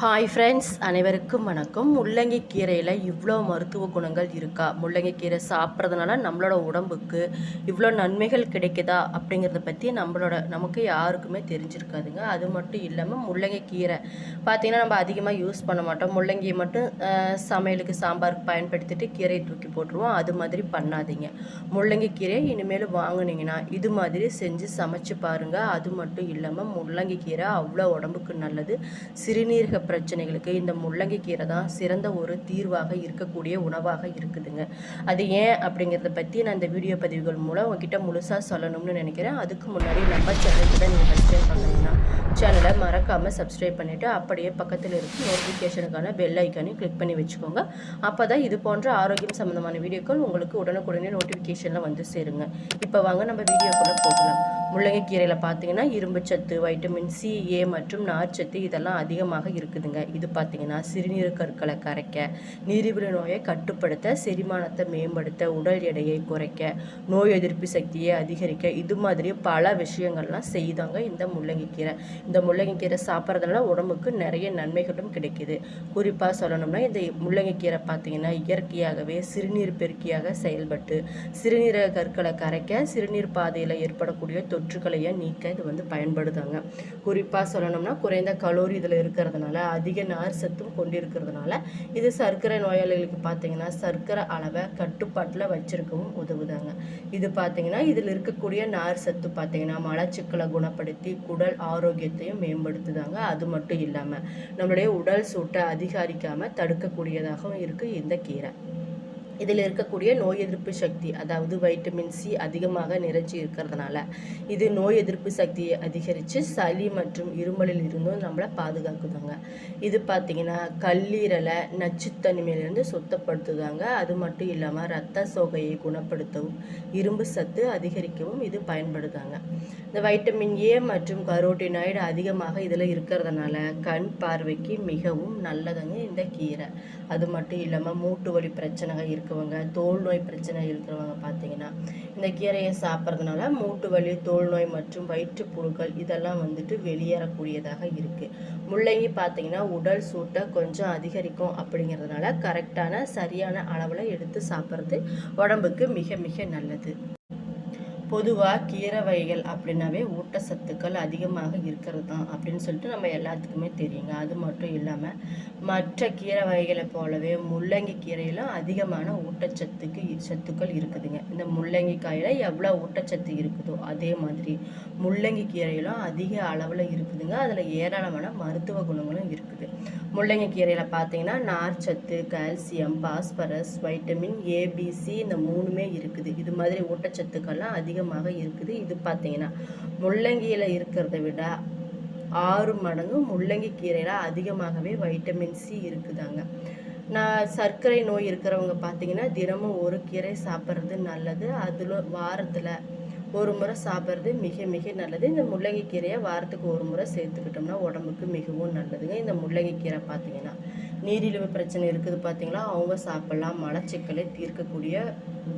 Hi friends, அனைவருக்கும் வணக்கம். முள்ளங்கி கீரையில் இவ்வளோ மருத்துவ குணங்கள் இருக்கா? முள்ளங்கி கீரை சாப்பிட்றதுனால நம்மளோட உடம்புக்கு இவ்வளோ நன்மைகள் கிடைக்குதா அப்படிங்கிறத பற்றி நமக்கு யாருக்குமே தெரிஞ்சிருக்காதுங்க. அது மட்டும் இல்லாமல் முள்ளங்கி கீரை பார்த்திங்கன்னா நம்ம அதிகமாக யூஸ் பண்ண மாட்டோம். முள்ளங்கியை மட்டும் சமையலுக்கு சாம்பாருக்கு பயன்படுத்திட்டு கீரையை தூக்கி போட்டுருவோம். அது மாதிரி பண்ணாதீங்க. முள்ளங்கி கீரையை இனிமேல் வாங்கினீங்கன்னா இது மாதிரி செஞ்சு சமைச்சு பாருங்கள். அது மட்டும் இல்லாமல் முள்ளங்கி கீரை அவ்வளோ உடம்புக்கு நல்லது. சிறுநீரக பிரச்சனைகளுக்கு இந்த முள்ளங்கி கீரை தான் சிறந்த ஒரு தீர்வாக இருக்கக்கூடிய உணவாக இருக்குதுங்க. அது ஏன் அப்படிங்கிறத பற்றி நான் இந்த வீடியோ பதிவுகள் மூலம் உங்ககிட்ட முழுசாக சொல்லணும்னு நினைக்கிறேன். அதுக்கு முன்னாடி நம்ம சேனலுக்கு தான் நீங்கள் சப்ஸ்கிரைப் பண்ணீங்கன்னா சேனலை மறக்காமல் சப்ஸ்கிரைப் பண்ணிவிட்டு அப்படியே பக்கத்தில் இருக்கும் நோட்டிஃபிகேஷனுக்கான பெல் ஐக்கானையும் கிளிக் பண்ணி வச்சுக்கோங்க. அப்போ தான் இது போன்ற ஆரோக்கியம் சம்மந்தமான வீடியோக்கள் உங்களுக்கு உடனுக்குடனே நோட்டிஃபிகேஷனில் வந்து சேருங்க. இப்போ வாங்க நம்ம வீடியோக்குள்ளே போகலாம். முள்ளங்கி கீரையில் பார்த்தீங்கன்னா இரும்பு சத்து, வைட்டமின் சி, ஏ மற்றும் நார்ச்சத்து இதெல்லாம் அதிகமாக இருக்குதுங்க. இது பார்த்தீங்கன்னா சிறுநீரக கற்களை கரைக்க, நீரிழிவு நோயை கட்டுப்படுத்த, செரிமானத்தை மேம்படுத்த, உடல் எடையை குறைக்க, நோய் எதிர்ப்பு சக்தியை அதிகரிக்க, இது மாதிரி பல விஷயங்கள்லாம் செய்தாங்க இந்த முள்ளங்கி கீரை. இந்த முள்ளங்கி கீரை சாப்பிட்றதுனால உடம்புக்கு நிறைய நன்மைகளும் கிடைக்கிது. குறிப்பாக சொல்லணும்னா இந்த முள்ளங்கி கீரை பார்த்தீங்கன்னா இயற்கையாகவே சிறுநீர் பெருக்கியாக செயல்பட்டு சிறுநீரக கற்களை கரைக்க, சிறுநீர் பாதையில் ஏற்படக்கூடிய தொற்றுக்களையை நீக்க இது பயன்படுதாங்க. குறிப்பாக சொல்லணும்னா குறைந்த கலோரி இதில் இருக்கிறதுனால, அதிக நார் சத்தும் கொண்டிருக்கிறதுனால இது சர்க்கரை நோயாளிகளுக்கு பார்த்தீங்கன்னா சர்க்கரை அளவை கட்டுப்பாட்டில் வச்சிருக்கவும் உதவுதாங்க. இது பார்த்தீங்கன்னா இதில் இருக்கக்கூடிய நார் சத்து பார்த்தீங்கன்னா மலச்சிக்கலை குணப்படுத்தி குடல் ஆரோக்கியத்தையும் மேம்படுத்துதாங்க. அது மட்டும் இல்லாமல் நம்மளுடைய உடல் சூட்டை அதிகரிக்காமல் தடுக்கக்கூடியதாகவும் இருக்குது இந்த கீரை. இதில் இருக்கக்கூடிய நோய் எதிர்ப்பு சக்தி, அதாவது வைட்டமின் சி அதிகமாக நிறைஞ்சி இருக்கிறதுனால இது நோய் எதிர்ப்பு சக்தியை அதிகரித்து சளி மற்றும் இருமலில் இருந்தும் நம்மளை பாதுகாக்குதாங்க. இது பார்த்திங்கன்னா கல்லீரலை நச்சுத்தன்மையிலிருந்து சுத்தப்படுத்துதாங்க. அது மட்டும் இல்லாமல் இரத்த சோகையை குணப்படுத்தவும் இரும்பு சத்து அதிகரிக்கவும் இது பயன்படுதாங்க. இந்த வைட்டமின் ஏ மற்றும் கரோட்டினாய்டு அதிகமாக இதில் இருக்கிறதுனால கண் பார்வைக்கு மிகவும் நல்லதுங்க இந்த கீரை. அது மட்டும் இல்லாமல் மூட்டு வலி பிரச்சனை இருக்கவங்க, தோல் நோய் பிரச்சனை இருக்கிறவங்க பார்த்தீங்கன்னா இந்த கீரையை சாப்பிட்றதுனால மூட்டு வலி, தோல் நோய் மற்றும் வயிற்றுப்புழுக்கள் இதெல்லாம் வெளியேறக்கூடியதாக இருக்குது. முள்ளங்கி பார்த்தீங்கன்னா உடல் சூட்டை கொஞ்சம் அதிகரிக்கும். அப்படிங்கிறதுனால கரெக்டான சரியான அளவில் எடுத்து சாப்பிட்றது உடம்புக்கு மிக மிக நல்லது. பொதுவாக கீரை வகைகள் அப்படின்னாவே ஊட்டச்சத்துக்கள் அதிகமாக இருக்கிறது தான் அப்படின்னு சொல்லிட்டு நம்ம எல்லாத்துக்குமே தெரியுங்க. அது மட்டும் இல்லாமல் மற்ற கீரை வகைகளை போலவே முள்ளங்கி கீரையிலும் அதிகமான சத்துக்கள் இருக்குதுங்க. இந்த முள்ளங்கி காயில் எவ்வளோ ஊட்டச்சத்து இருக்குதோ அதே மாதிரி முள்ளங்கி கீரையிலும் அதிக அளவில் இருக்குதுங்க. அதில் ஏராளமான மருத்துவ குணங்களும் இருக்குது. முள்ளங்கி கீரையில் பார்த்தீங்கன்னா நார்ச்சத்து, கால்சியம், பாஸ்பரஸ், வைட்டமின் ஏபிசி இந்த மூணுமே இருக்குது. இது மாதிரி ஊட்டச்சத்துக்கள்லாம் அதிகமாக இருக்குது. இது பார்த்தீங்கன்னா முள்ளங்கியில் இருக்கிறத விட 6 மடங்கு முள்ளங்கி கீரையில் அதிகமாகவே வைட்டமின் சி இருக்குதாங்க. சர்க்கரை நோய் இருக்கிறவங்க பார்த்தீங்கன்னா தினமும் ஒரு கீரை சாப்பிட்றது நல்லது. அதில் வாரத்தில் ஒரு முறை சாப்பிட்றது மிக மிக நல்லது. இந்த முள்ளங்கி கீரையை வாரத்துக்கு ஒரு முறை சேர்த்துக்கிட்டோம்னா உடம்புக்கு மிகவும் நல்லதுங்க. இந்த முள்ளங்கி கீரை பார்த்தீங்கன்னா நீரிழிவு பிரச்சனை இருக்குது பார்த்தீங்களா, அவங்க சாப்பிட்லாம். மலச்சிக்கலை தீர்க்கக்கூடிய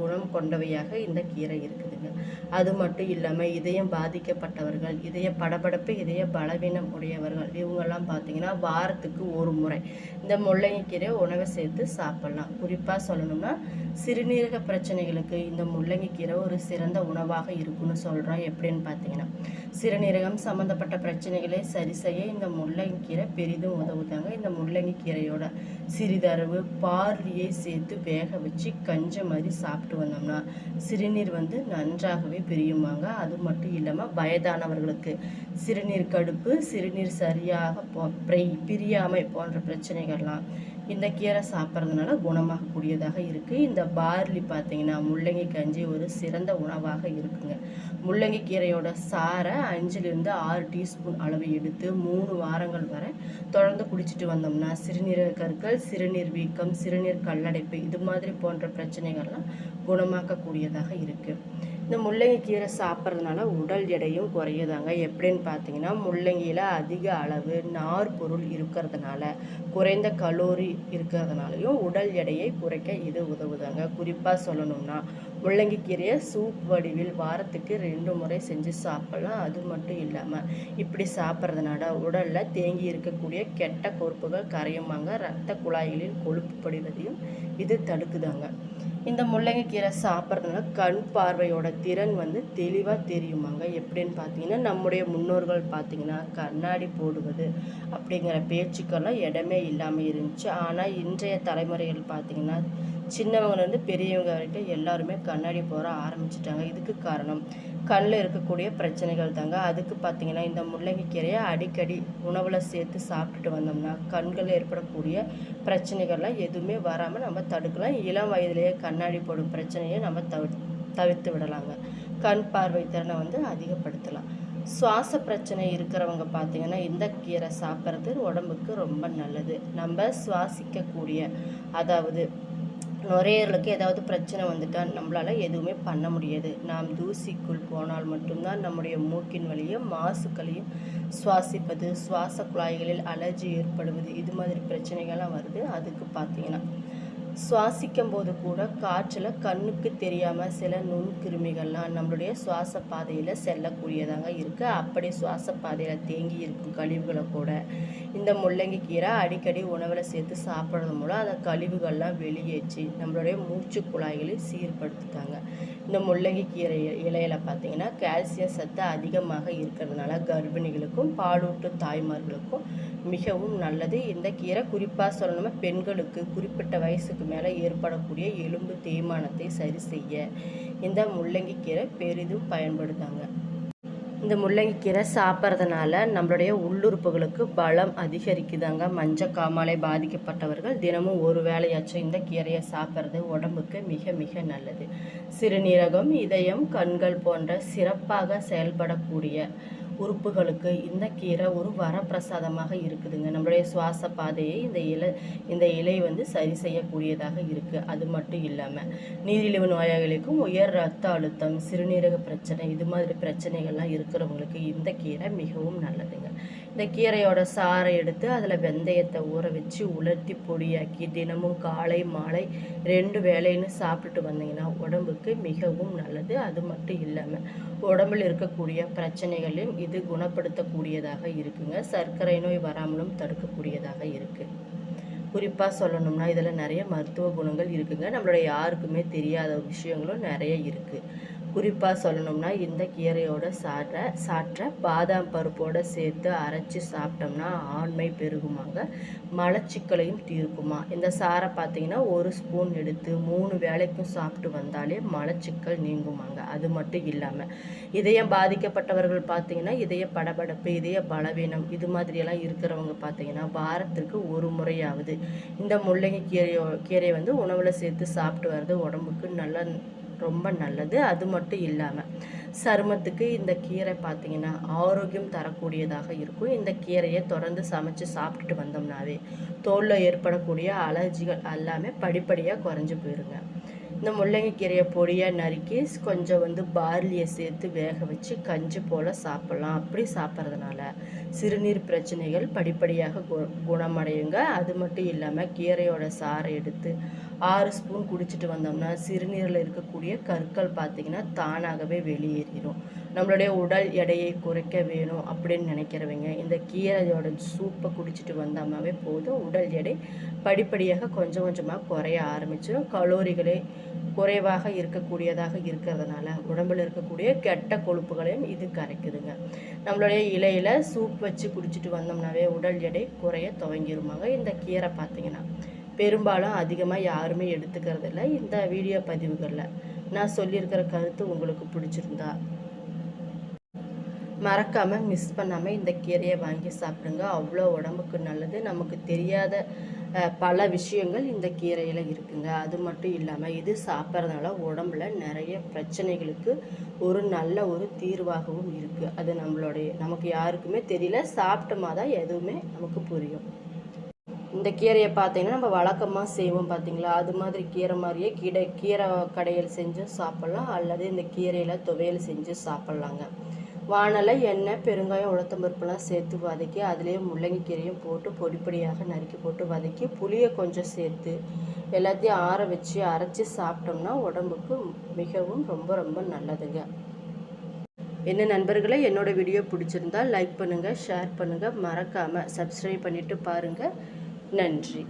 குணம் கொண்டவையாக இந்த கீரை இருக்குதுங்க. அது மட்டும் இல்லாமல் இதயம் பாதிக்கப்பட்டவர்கள், இதய படபடப்பு, இதய பலவீனம் உடையவர்கள் இவங்கெல்லாம் பார்த்தீங்கன்னா வாரத்துக்கு ஒரு முறை இந்த முள்ளங்கி கீரையை உணவை சேர்த்து சாப்பிட்லாம். குறிப்பாக சொல்லணும்னா சிறுநீரக பிரச்சனைகளுக்கு இந்த முள்ளங்கி கீரை ஒரு சிறந்த உணவாக இருக்குன்னு சொல்கிறோம். எப்படின்னு பார்த்தீங்கன்னா சிறுநீரகம் சம்மந்தப்பட்ட பிரச்சனைகளை சரி செய்ய இந்த முள்ளங்கி கீரை பெரிதும் உதவுதாங்க. இந்த முள்ளங்கி கீரையோட சிறிதளவு பார்லியை சேர்த்து வேக வச்சு கஞ்சி மாதிரி சாப்பிட்டு வந்தோம்னா சிறுநீர் நன்றாகவே பிரியுமாங்க. அது மட்டும் இல்லாமல் வயதானவர்களுக்கு சிறுநீர் கடுப்பு, சிறுநீர் சரியாக பிரியாமை போன்ற பிரச்சனைகள்லாம் இந்த கீரை சாப்பிட்றதுனால குணமாகக்கூடியதாக இருக்குது. இந்த பார்லி பார்த்தீங்கன்னா முள்ளங்கி கஞ்சி ஒரு சிறந்த உணவாக இருக்குங்க. முள்ளங்கி கீரையோட சாரை 5-6 டீஸ்பூன் அளவு எடுத்து 3 வாரங்கள் வரை தொடர்ந்து குடிச்சிட்டு வந்தோம்னா சிறுநீரக கற்கள், சிறுநீர் வீக்கம், சிறுநீர் கல்லடைப்பு இது மாதிரி போன்ற பிரச்சனைகள்லாம் குணமாக்கக்கூடியதாக இருக்குது. இந்த முள்ளங்கி கீரை சாப்பிட்றதுனால உடல் எடையும் குறையுதாங்க. எப்படின்னு பார்த்தீங்கன்னா முள்ளங்கியில் அதிக அளவு நார் பொருள் இருக்கிறதுனால, குறைந்த கலோரி இருக்கிறதுனாலையும் உடல் எடையை குறைக்க இது உதவுதாங்க. குறிப்பாக சொல்லணும்னா முள்ளங்கி கீரையை சூப் வடிவில் வாரத்துக்கு 2 முறை செஞ்சு சாப்பிட்லாம். அது மட்டும் இல்லாமல் இப்படி சாப்பிட்றதுனால உடலில் தேங்கி இருக்கக்கூடிய கெட்ட கொழுப்புகள் கரையுமாங்க. இரத்த குழாய்களில் கொழுப்பு படிவதையும் இது தடுக்குதாங்க. இந்த முள்ளங்கி கீரை சாப்பிட்றதுனால கண் பார்வையோட திறன் தெளிவாக தெரியுமாங்க. எப்படின்னு பார்த்தீங்கன்னா, நம்முடைய முன்னோர்கள் பார்த்தீங்கன்னா கண்ணாடி போடுவது அப்படிங்கிற பேச்சுக்கெல்லாம் இடமே இல்லாமல் இருந்துச்சு. ஆனால் இன்றைய தலைமுறைகள் பார்த்தீங்கன்னா சின்னவங்கலேருந்து பெரியவங்க வரைக்கும் எல்லாருமே கண்ணாடி போட ஆரம்பிச்சிட்டாங்க. இதுக்கு காரணம் கண்ணில் இருக்கக்கூடிய பிரச்சனைகள் தாங்க. அதுக்கு பார்த்தீங்கன்னா இந்த முள்ளங்கி கீரையை அடிக்கடி உணவில் சேர்த்து சாப்பிட்டுட்டு வந்தோம்னா கண்களில் ஏற்படக்கூடிய பிரச்சனைகள்லாம் எதுவுமே வராமல் நம்ம தடுக்கலாம். இளம் வயதிலேயே கண்ணாடி போடும் பிரச்சனையை நம்ம தவிர்த்து விடலாங்க. கண் பார்வை திறனை அதிகப்படுத்தலாம். சுவாச பிரச்சனை இருக்கிறவங்க பார்த்தீங்கன்னா இந்த கீரை சாப்பிட்றது உடம்புக்கு ரொம்ப நல்லது. நம்ம சுவாசிக்கக்கூடிய அதாவது நுரையீரலுக்கு ஏதாவது பிரச்சனை வந்துட்டால் நம்மளால் எதுவுமே பண்ண முடியாது. நாம் தூசிக்குள் போனால் மட்டும்தான் நம்முடைய மூக்கின் வழியும் மாசுக்களையும் சுவாசிப்பது, சுவாச குழாய்களில் அலர்ஜி ஏற்படுவது, இது மாதிரி பிரச்சனைகள்லாம் வருது. அதுக்கு பார்த்தீங்கன்னா சுவாசிக்கும் போது கூட காற்றில் கண்ணுக்கு தெரியாமல் சில நுண்கிருமிகள்லாம் நம்மளுடைய சுவாச பாதையில் செல்லக்கூடியதாக இருக்குது. அப்படி சுவாச பாதையில் தேங்கி இருக்கும் கழிவுகளை கூட இந்த முள்ளங்கி கீரை அடிக்கடி உணவில் சேர்த்து சாப்பிட்றது மூலம் அந்த கழிவுகள்லாம் வெளியேற்றி நம்மளுடைய மூச்சு குழாய்களை சீர்படுத்துட்டாங்க. இந்த முள்ளங்கி கீரை இலையில பார்த்தீங்கன்னா கால்சியம் சத்து அதிகமாக இருக்கிறதுனால கர்ப்பிணிகளுக்கும் பாலூட்டு தாய்மார்களுக்கும் மிகவும் நல்லது. இந்த கீரை குறிப்பாக சொல்லணும்னா பெண்களுக்கு குறிப்பிட்ட வயசுக்கு மேலே ஏற்படக்கூடிய எலும்பு தேய்மானத்தை சரி செய்ய இந்த முள்ளங்கி கீரை பெரிதும் பயன்படுத்தாங்க. இந்த முள்ளங்கி கீரை சாப்பிட்றதுனால நம்மளுடைய உள்ளுறுப்புகளுக்கு பலம் அதிகரிக்குதாங்க. மஞ்சக்காமாலை பாதிக்கப்பட்டவர்கள் தினமும் ஒரு வேளையாச்சும் இந்த கீரையை சாப்பிட்றது உடம்புக்கு மிக மிக நல்லது. சிறுநீரகம், இதயம், கண்கள் போன்ற சிறப்பாக செயல்படக்கூடிய உறுப்புகளுக்கு இந்த கீரை ஒரு வரப்பிரசாதமாக இருக்குதுங்க. நம்மளுடைய சுவாச பாதையை இந்த இலை சரி செய்யக்கூடியதாக இருக்குது. அது மட்டும் இல்லாமல் நீரிழிவு நோயாளிகளுக்கும் உயர் ரத்த அழுத்தம், சிறுநீரக பிரச்சனை, இது மாதிரி பிரச்சனைகள்லாம் இருக்கிறவங்களுக்கு இந்த கீரை மிகவும் நல்லதுங்க. இந்த கீரையோட சாறை எடுத்து அதில் வெந்தயத்தை ஊற வச்சு உலர்த்தி பொடியாக்கி தினமும் காலை மாலை 2 வேளைன்னு சாப்பிட்டுட்டு வந்தீங்கன்னா உடம்புக்கு மிகவும் நல்லது. அது மட்டும் இல்லாமல் உடம்பில் இருக்கக்கூடிய பிரச்சனைகளையும் இது குணப்படுத்தக்கூடியதாக இருக்குங்க. சர்க்கரை நோய் வராமலும் தடுக்கக்கூடியதாக இருக்குது. குறிப்பாக சொல்லணும்னா இதில் நிறைய மருத்துவ குணங்கள் இருக்குங்க. நம்மளுடைய யாருக்குமே தெரியாத விஷயங்களும் நிறைய இருக்குது. குறிப்பாக சொல்லணும்னா இந்த கீரையோட சாற்றை பாதாம் பருப்போடு சேர்த்து அரைச்சி சாப்பிட்டோம்னா ஆண்மை பெருகுமாங்க. மலச்சிக்கலையும் தீர்க்குமா. இந்த சாரை பார்த்தீங்கன்னா 1 ஸ்பூன் எடுத்து 3 வேளைக்கும் சாப்பிட்டு வந்தாலே மலச்சிக்கல் நீங்குமாங்க. அது மட்டும் இல்லாமல் இதயம் பாதிக்கப்பட்டவர்கள் பார்த்தீங்கன்னா இதய படபடப்பு, இதய பலவீனம், இது மாதிரியெல்லாம் இருக்கிறவங்க பார்த்தீங்கன்னா வாரத்திற்கு 1 முறையாவது இந்த முள்ளங்கி கீரையை உணவில் சேர்த்து சாப்பிட்டு வர்றது உடம்புக்கு ரொம்ப நல்லது. அது மட்டும் இல்லாமல் சருமத்துக்கு இந்த கீரை பார்த்தீங்கன்னா ஆரோக்கியம் தரக்கூடியதாக இருக்கும். இந்த கீரையை தொடர்ந்து சமைச்சு சாப்பிட்டுட்டு வந்தோம்னாவே தோலில் ஏற்படக்கூடிய அலர்ஜிகள் எல்லாமே படிப்படியாக குறைஞ்சி போயிருங்க. இந்த முள்ளங்கி கீரையை பொடியாக நறுக்கி கொஞ்சம் பார்லியை சேர்த்து வேக வச்சு கஞ்சி போல் சாப்பிட்லாம். அப்படி சாப்பிட்றதுனால சிறுநீர் பிரச்சனைகள் படிப்படியாக குணமடையுங்க. அது மட்டும் இல்லாமல் கீரையோட சாறை எடுத்து 6 ஸ்பூன் குடிச்சிட்டு வந்தோம்னா சிறுநீரில் இருக்கக்கூடிய கற்கள் பார்த்திங்கன்னா தானாகவே வெளியேறிடும். நம்மளுடைய உடல் எடையை குறைக்க வேணும் அப்படின்னு நினைக்கிறவங்க இந்த கீரையோட சூப்பை குடிச்சிட்டு வந்தோம்னாவே போதும். உடல் எடை படிப்படியாக கொஞ்சம் கொஞ்சமாக குறைய ஆரம்பிச்சிடும். கலோரிகளே குறைவாக இருக்கக்கூடியதாக இருக்கிறதுனால உடம்பில் இருக்கக்கூடிய கெட்ட கொழுப்புகளையும் இது கரைக்குதுங்க. நம்மளுடைய இலையில் சூப் வச்சு குடிச்சிட்டு வந்தோம்னாவே உடல் எடை குறைய துவங்கிருமாங்க. இந்த கீரை பார்த்திங்கன்னா பெரும்பாலும் அதிகமாக யாருமே எடுத்துக்கிறது இல்லை. இந்த வீடியோ பதிவுகளில் நான் சொல்லியிருக்கிற கருத்து உங்களுக்கு பிடிச்சிருந்தா மறக்காமல் மிஸ் பண்ணாமல் இந்த கீரையை வாங்கி சாப்பிடுங்க. அவ்வளோ உடம்புக்கு நல்லது. நமக்கு தெரியாத பல விஷயங்கள் இந்த கீரையில் இருக்குங்க. அது மட்டும் இல்லாமல் இது சாப்பிட்றதுனால உடம்புல நிறைய பிரச்சனைகளுக்கு நல்ல ஒரு தீர்வாகவும் இருக்குது. அது நமக்கு யாருக்குமே தெரியல. சாப்பிட்டோமா தான் எதுவுமே நமக்கு புரியும். இந்த கீரையை பார்த்தீங்கன்னா நம்ம வழக்கமாக செய்வோம் பார்த்தீங்களா, அது மாதிரி கீரை மாதிரியே கீரை கடையில் செஞ்சு சாப்பிட்லாம். அல்லது இந்த கீரையில் துவையல் செஞ்சு சாப்பிட்லாங்க. வாணலை, எண்ணெய், பெருங்காயம், உளுத்தம் பருப்புலாம் சேர்த்து வதக்கி அதுலேயே முள்ளங்கி கீரையும் போட்டு பொடி பொடியாக நறுக்கி போட்டு வதக்கி புளியை கொஞ்சம் சேர்த்து எல்லாத்தையும் ஆற வச்சு அரைச்சி சாப்பிட்டோம்னா உடம்புக்கு மிகவும் ரொம்ப ரொம்ப நல்லதுங்க. என்ன நண்பர்களே, என்னோடய வீடியோ பிடிச்சிருந்தால் லைக் பண்ணுங்கள், ஷேர் பண்ணுங்கள், மறக்காமல் சப்ஸ்கிரைப் பண்ணிவிட்டு பாருங்கள். நன்றி.